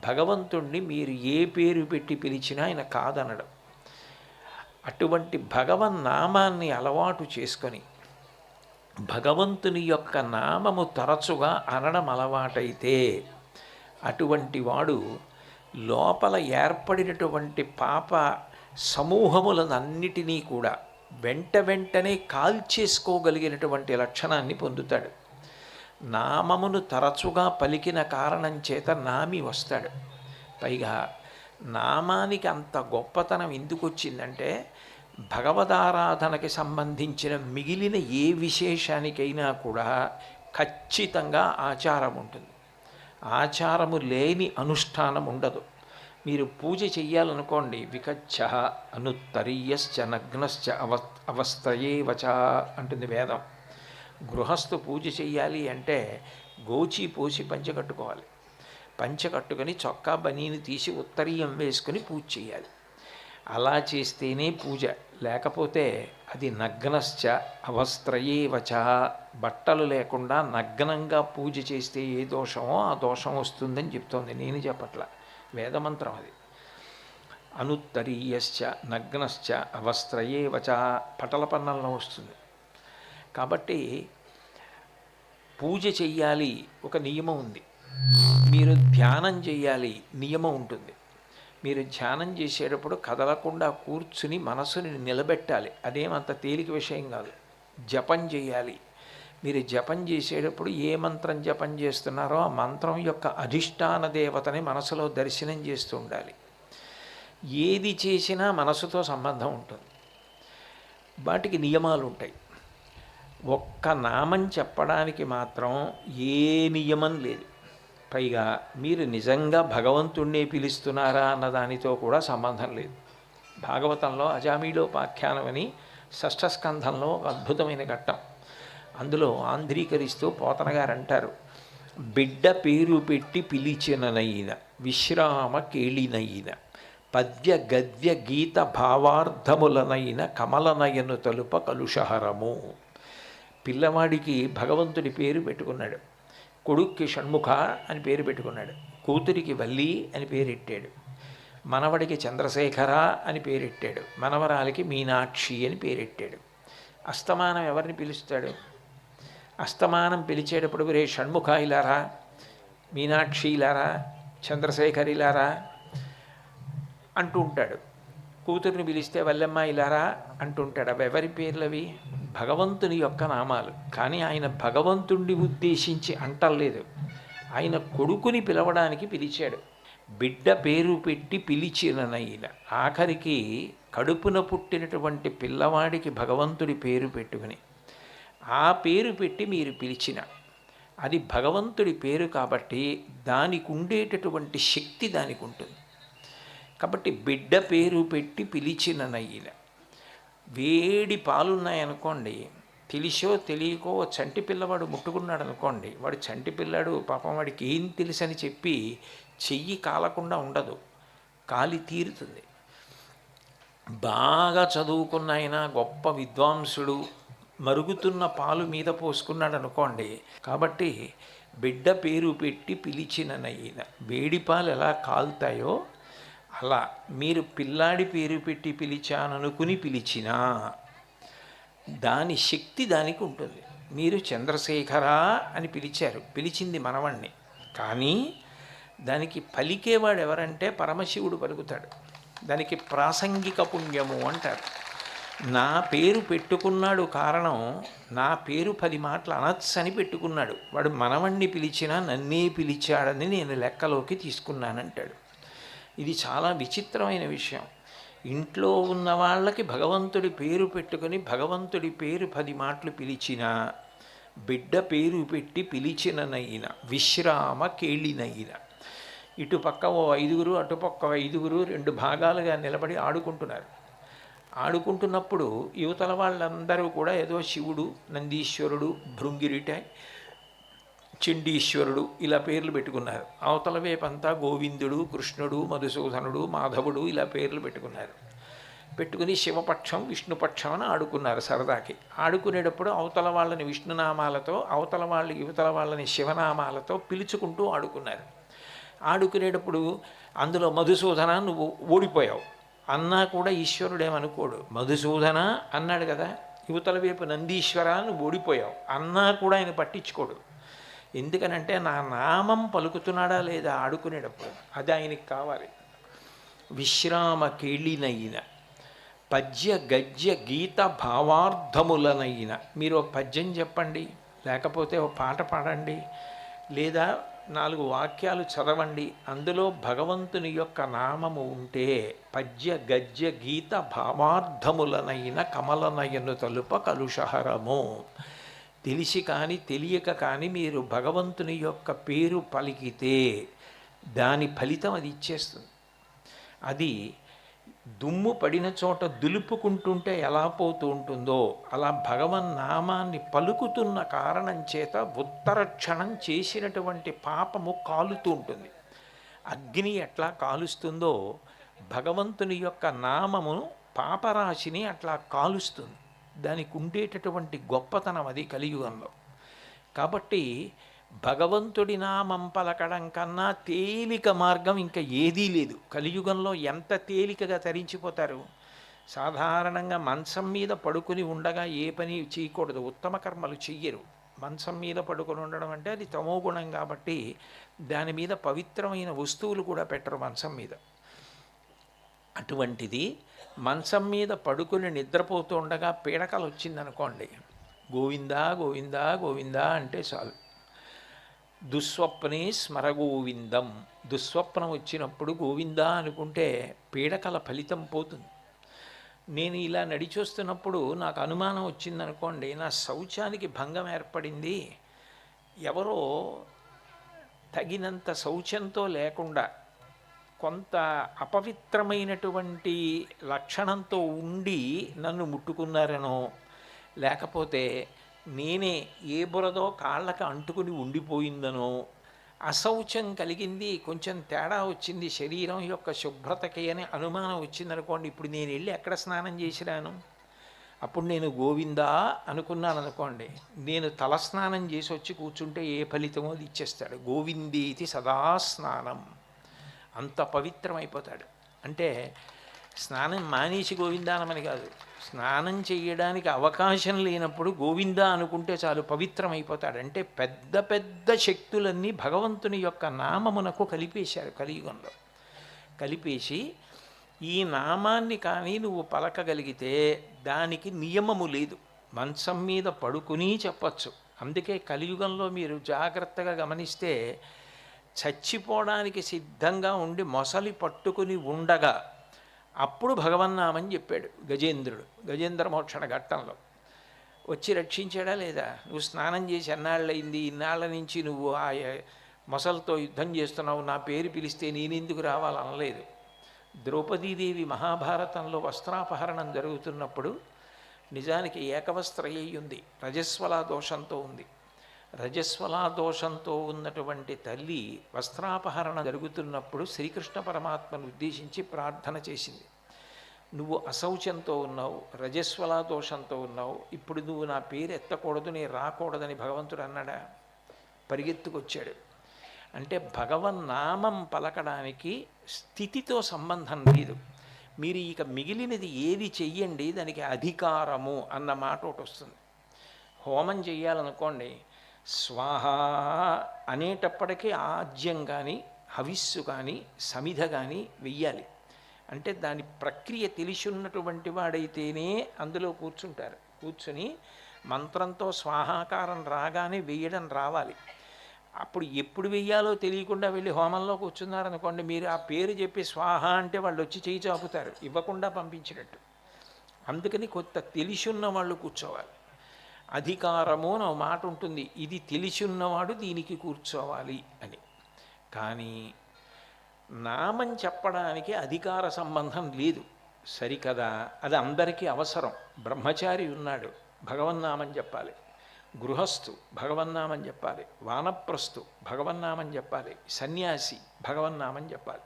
భగవంతుణ్ణి మీరు ఏ పేరు పెట్టి పిలిచినా ఆయన కాదనడు. అటువంటి భగవన్నామాన్ని అలవాటు చేసుకొని భగవంతుని యొక్క నామము తరచుగా అనడం అలవాటైతే అటువంటి వాడు లోపల ఏర్పడినటువంటి పాప సమూహములనన్నిటినీ కూడా వెంటనే కాల్చేసుకోగలిగినటువంటి లక్షణాన్ని పొందుతాడు. నామమును తరచుగా పలికిన కారణం చేత నామి వస్తాడు. పైగా నామానికి అంత గొప్పతనం ఎందుకు వచ్చిందంటే భగవదారాధనకి సంబంధించిన మిగిలిన ఏ విశేషానికైనా కూడా ఖచ్చితంగా ఆచారం ఉంటుంది. ఆచారము లేని అనుష్ఠానం ఉండదు. మీరు పూజ చెయ్యాలనుకోండి, వికచ్చ అనుత్తరీయశ్చ నగ్నశ్చ అవస్థయేవచ అంటుంది వేదం. గృహస్థు పూజ చెయ్యాలి అంటే గోచి పోసి పంచె కట్టుకోవాలి. పంచె కట్టుకొని చొక్కా బనీని తీసి ఉత్తరీయం వేసుకొని పూజ చేయాలి. అలా చేస్తేనే పూజ, లేకపోతే అది నగ్నశ్చ అవస్త్రయేవచ, బట్టలు లేకుండా నగ్నంగా పూజ చేస్తే ఏ దోషమో ఆ దోషం వస్తుందని చెప్తోంది, నేను చెప్పట్ల, వేదమంత్రం అది. అనుత్తరీయశ్చ నగ్నశ్చ అవస్త్రయేవచ పటలపన్నంలో వస్తుంది. కాబట్టి పూజ చెయ్యాలి, ఒక నియమం ఉంది. మీరు ధ్యానం చేయాలి, నియమం ఉంటుంది. మీరు ధ్యానం చేసేటప్పుడు కదలకుండా కూర్చుని మనసుని నిలబెట్టాలి, అదేమంత తేలిక విషయం కాదు. జపం చేయాలి, మీరు జపం చేసేటప్పుడు ఏ మంత్రం జపం చేస్తున్నారో ఆ మంత్రం యొక్క అధిష్టాన దేవతని మనసులో దర్శనం చేస్తూ ఉండాలి. ఏది చేసినా మనసుతో సంబంధం ఉంటుంది, వాటికి నియమాలు ఉంటాయి. ఒక్క నామం చెప్పడానికి మాత్రం ఏ నియమం లేదు. పైగా మీరు నిజంగా భగవంతుణ్ణే పిలుస్తున్నారా అన్నదానితో కూడా సంబంధం లేదు. భాగవతంలో అజామీళోపాఖ్యానం అని షష్ఠస్కంధంలో ఒక అద్భుతమైన ఘట్టం. అందులో ఆంధ్రీకరిస్తూ పోతన గారు అంటారు, బిడ్డ పేరు పెట్టి పిలిచిననైన విశ్రామ కేళినైన పద్య గద్య గీత భావార్థములనైన కమలనయను తలుప కలుషహరము. పిల్లవాడికి భగవంతుడి పేరు పెట్టుకున్నాడు. కొడుక్కి షణ్ముఖ అని పేరు పెట్టుకున్నాడు. కూతురికి వల్లి అని పేరెట్టాడు. మనవడికి చంద్రశేఖర అని పేరెట్టాడు. మనవరాలికి మీనాక్షి అని పేరెట్టాడు. అస్తమానం ఎవరిని పిలుస్తాడు? అస్తమానం పిలిచేటప్పుడు రే షణ్ముఖ ఇలారా, మీనాక్షి ఇలారా, చంద్రశేఖర్ ఇలారా అంటూ ఉంటాడు. కూతురిని పిలిస్తే వల్లెమ్మ ఇలారా అంటుంటాడు. అవి ఎవరి పేర్లవి? భగవంతుని యొక్క నామాలు. కానీ ఆయన భగవంతుణ్ణి ఉద్దేశించి అంటలేదు, ఆయన కొడుకుని పిలవడానికి పిలిచాడు. బిడ్డ పేరు పెట్టి పిలిచిననైన, ఆఖరికి కడుపున పుట్టినటువంటి పిల్లవాడికి భగవంతుడి పేరు పెట్టుకుని ఆ పేరు పెట్టి మీరు పిలిచిన అది భగవంతుడి పేరు కాబట్టి దానికి ఉండేటటువంటి శక్తి దానికి ఉంటుంది. కాబట్టి బిడ్డ పేరు పెట్టి పిలిచిననైన, వేడి పాలున్నాయనుకోండి, తెలిసో తెలియకో చంటి పిల్లవాడు ముట్టుకున్నాడు అనుకోండి, వాడు చంటి పిల్లాడు పాపం, వాడికి ఏం తెలుసని చెప్పి చెయ్యి కాలకుండా ఉండదు, కాలి తీరుతుంది. బాగా చదువుకున్న ఆయన గొప్ప విద్వాంసుడు మరుగుతున్న పాలు మీద పోసుకున్నాడు అనుకోండి. కాబట్టి బిడ్డ పేరు పెట్టి పిలిచిననైన, వేడి పాలు ఎలా కాలుతాయో అలా మీరు పిల్లాడి పేరు పెట్టి పిలిచాననుకుని పిలిచినా దాని శక్తి దానికి ఉంటుంది. మీరు చంద్రశేఖరా అని పిలిచారు, పిలిచింది మనవణ్ణి, కానీ దానికి పలికేవాడు ఎవరంటే పరమశివుడు పలుకుతాడు. దానికి ప్రాసంగిక పుణ్యము అంటారు. నా పేరు పెట్టుకున్నాడు, కారణం నా పేరు 10 మాటలు అనొచ్చని పెట్టుకున్నాడు. వాడు మనవణ్ణి పిలిచినా నన్నే పిలిచాడని నేను లెక్కలోకి తీసుకున్నానంటాడు. ఇది చాలా విచిత్రమైన విషయం. ఇంట్లో ఉన్న వాళ్ళకి భగవంతుడి పేరు పెట్టుకొని భగవంతుడి పేరు 10 మాటలు పిలిచినా బిడ్డ పేరు పెట్టి పిలిచిననైన విశ్రామ కేళినైన, ఇటుపక్క ఓ 5గురు అటుపక్క 5గురు 2 భాగాలుగా నిలబడి ఆడుకుంటున్నారు. ఆడుకుంటున్నప్పుడు యువతల వాళ్ళందరూ కూడా ఏదో శివుడు, నందీశ్వరుడు, భృంగిరిట, చండీశ్వరుడు ఇలా పేర్లు పెట్టుకున్నారు. అవతల వైపంతా గోవిందుడు, కృష్ణుడు, మధుసూదనుడు, మాధవుడు ఇలా పేర్లు పెట్టుకున్నారు. పెట్టుకుని శివపక్షం విష్ణుపక్షం అని ఆడుకున్నారు సరదాకి. ఆడుకునేటప్పుడు అవతల వాళ్ళని విష్ణునామాలతో, అవతల వాళ్ళు యువతల వాళ్ళని శివనామాలతో పిలుచుకుంటూ ఆడుకున్నారు. ఆడుకునేటప్పుడు అందులో మధుసూదన నువ్వు ఓడిపోయావు అన్నా కూడా ఈశ్వరుడేమనుకోడు. మధుసూదన అన్నాడు కదా, యువతల వైపు నందీశ్వర నువ్వు ఓడిపోయావు అన్నా కూడా ఆయన పట్టించుకోడు. ఎందుకనంటే నా నామం పలుకుతున్నాడా లేదా ఆడుకునేటప్పుడు, అది ఆయనకి కావాలి. విశ్రామ కేళినైన పద్య గద్య గీత భావార్థములనైన, మీరు ఒక పద్యం చెప్పండి, లేకపోతే ఒక పాట పాడండి, లేదా 4 వాక్యాలు చదవండి, అందులో భగవంతుని యొక్క నామము ఉంటే పద్య గద్య గీత భావార్థములనైన కమలనయను తలుప కలుషహరము. తెలిసి కానీ తెలియక కానీ మీరు భగవంతుని యొక్క పేరు పలికితే దాని ఫలితం అది ఇచ్చేస్తుంది. అది దుమ్ము పడిన చోట దులుపుకుంటుంటే ఎలా పోతూ ఉంటుందో అలా భగవన్నామాన్ని పలుకుతున్న కారణం చేత ఉత్తర క్షణం చేసినటువంటి పాపము కాలుతూ ఉంటుంది. అగ్ని ఎట్లా కాలుస్తుందో భగవంతుని యొక్క నామమును పాపరాశిని అట్లా కాలుస్తుంది. దానికి ఉండేటటువంటి గొప్పతనం అది కలియుగంలో. కాబట్టి భగవంతుడి నామం పలకడం కన్నా తేలిక మార్గం ఇంకా ఏదీ లేదు. కలియుగంలో ఎంత తేలికగా తరించిపోతారు. సాధారణంగా మంచం మీద పడుకుని ఉండగా ఏ పని చేయకూడదు, ఉత్తమ కర్మలు చెయ్యరు. మంచం మీద పడుకుని ఉండడం అంటే అది తమోగుణం కాబట్టి దాని మీద పవిత్రమైన వస్తువులు కూడా పెట్టరు మంచం మీద. అటువంటిది మంచం మీద పడుకుని నిద్రపోతూ ఉండగా పీడకలు వచ్చిందనుకోండి, గోవిందా గోవిందా గోవిందా అంటే చాలు. దుస్వప్నే స్మరగోవిందం, దుస్వప్నం వచ్చినప్పుడు గోవిందా అనుకుంటే పీడకల ఫలితం పోతుంది. నేను ఇలా నడిచొస్తున్నప్పుడు నాకు అనుమానం వచ్చిందనుకోండి, నా శౌచానికి భంగం ఏర్పడింది, ఎవరో తగినంత శౌచంతో లేకుండా కొంత అపవిత్రమైనటువంటి లక్షణంతో ఉండి నన్ను ముట్టుకున్నారనో, లేకపోతే నేనే ఏ బురదో కాళ్ళకి అంటుకుని ఉండిపోయిందనో, అశౌచం కలిగింది, కొంచెం తేడా వచ్చింది శరీరం యొక్క శుభ్రతకి అని అనుమానం వచ్చిందనుకోండి, ఇప్పుడు నేను వెళ్ళి ఎక్కడ స్నానం చేసిరాను? అప్పుడు నేను గోవిందా అనుకున్నాను అనుకోండి, నేను తలస్నానం చేసి వచ్చి కూర్చుంటే ఏ ఫలితమో అది ఇచ్చేస్తాడు. గోవిందేతి సదా స్నానం, అంత పవిత్రమైపోతాడు. అంటే స్నానం మానేసి గోవిందానమని కాదు, స్నానం చేయడానికి అవకాశం లేనప్పుడు గోవిందా అనుకుంటే చాలు పవిత్రమైపోతాడు. అంటే పెద్ద పెద్ద శక్తులన్నీ భగవంతుని యొక్క నామమునకు కలిపేశారు కలియుగంలో. కలిపేసి ఈ నామాన్ని కానీ నువ్వు పలకగలిగితే దానికి నియమము లేదు, మంచం మీద పడుకుని చెప్పచ్చు. అందుకే కలియుగంలో మీరు జాగ్రత్తగా గమనిస్తే చచ్చిపోవడానికి సిద్ధంగా ఉండి మొసలి పట్టుకుని ఉండగా అప్పుడు భగవన్నామని చెప్పాడు గజేంద్రుడు. గజేంద్ర మోక్షణ ఘట్టంలో వచ్చి రక్షించాడా లేదా? నువ్వు స్నానం చేసి ఎన్నాళ్ళయింది, ఇన్నాళ్ళ నుంచి నువ్వు ఆ మొసలతో యుద్ధం చేస్తున్నావు, నా పేరు పిలిస్తే నేనెందుకు రావాలనలేదు. ద్రౌపదీదేవి మహాభారతంలో వస్త్రాపహరణం జరుగుతున్నప్పుడు నిజానికి ఏకవస్త్రయ్యి ఉంది, రజస్వలా దోషంతో ఉంది. రజస్వలా దోషంతో ఉన్నటువంటి తల్లి వస్త్రాపహరణ జరుగుతున్నప్పుడు శ్రీకృష్ణ పరమాత్మను ఉద్దేశించి ప్రార్థన చేసింది. నువ్వు అశౌచంతో ఉన్నావు, రజస్వలా దోషంతో ఉన్నావు, ఇప్పుడు నువ్వు నా పేరు ఎత్తకూడదు, నేను రాకూడదని భగవంతుడు అన్నాడా? పరిగెత్తుకొచ్చాడు. అంటే భగవన్నామం పలకడానికి స్థితితో సంబంధం లేదు. మీరు ఇక మిగిలినది ఏది చెయ్యండి దానికి అధికారము అన్న మాట ఒకటి వస్తుంది. హోమం చెయ్యాలనుకోండి, స్వాహ అనేటప్పటికీ ఆజ్యం కానీ హవిస్సు కానీ సమిధ కానీ వెయ్యాలి. అంటే దాని ప్రక్రియ తెలిసి ఉన్నటువంటి వాడైతేనే అందులో కూర్చుంటారు. కూర్చుని మంత్రంతో స్వాహాకారం రాగానే వెయ్యడం రావాలి. అప్పుడు ఎప్పుడు వెయ్యాలో తెలియకుండా వెళ్ళి హోమంలో కూర్చున్నారనుకోండి, మీరు ఆ పేరు చెప్పి స్వాహ అంటే వాళ్ళు వచ్చి చేయి చాపుతారు, ఇవ్వకుండా పంపించినట్టు. అందుకని కొత్త తెలిసి ఉన్న వాళ్ళు కూర్చోవాలి. అధికారము అని మాట ఉంటుంది, ఇది తెలిసి ఉన్నవాడు దీనికి కూర్చోవాలి అని. కానీ నామం చెప్పడానికి అధికార సంబంధం లేదు, సరికదా? అది అందరికీ అవసరం. బ్రహ్మచారి ఉన్నాడు, భగవన్నామం చెప్పాలి. గృహస్థు భగవన్నామం చెప్పాలి. వానప్రస్థు భగవన్నామం చెప్పాలి. సన్యాసి భగవన్నామం చెప్పాలి.